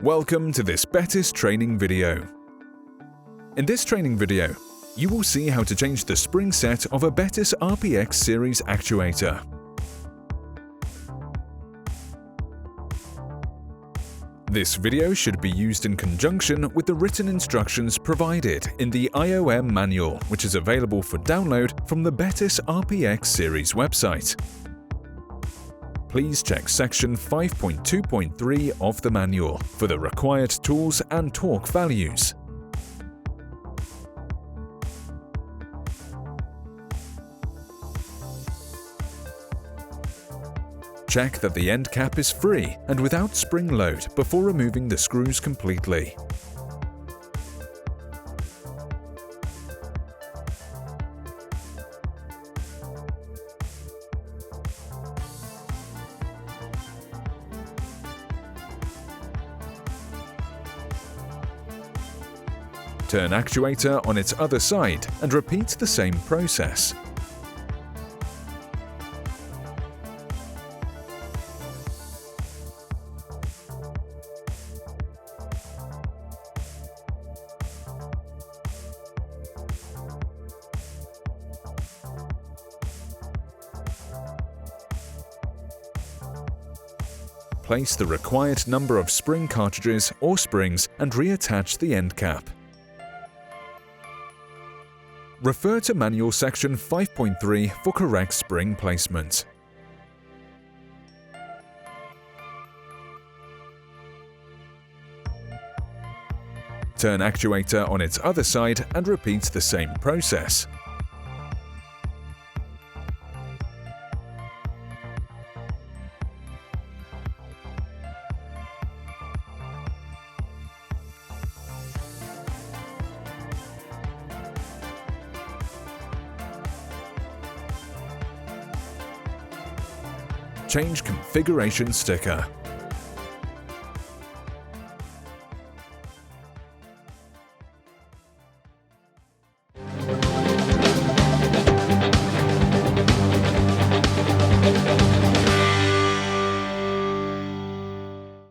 Welcome to this Bettis training video. In this training video, you will see how to change the spring set of a Bettis RPX series actuator. This video should be used in conjunction with the written instructions provided in the IOM manual, which is available for download from the Bettis RPX series website. Please check section 5.2.3 of the manual for the required tools and torque values. Check that the end cap is free and without spring load before removing the screws completely. Turn actuator on its other side and repeat the same process. Place the required number of spring cartridges or springs and reattach the end cap. Refer to Manual section 5.3 for correct spring placement. Turn actuator on its other side and repeat the same process. Change configuration sticker.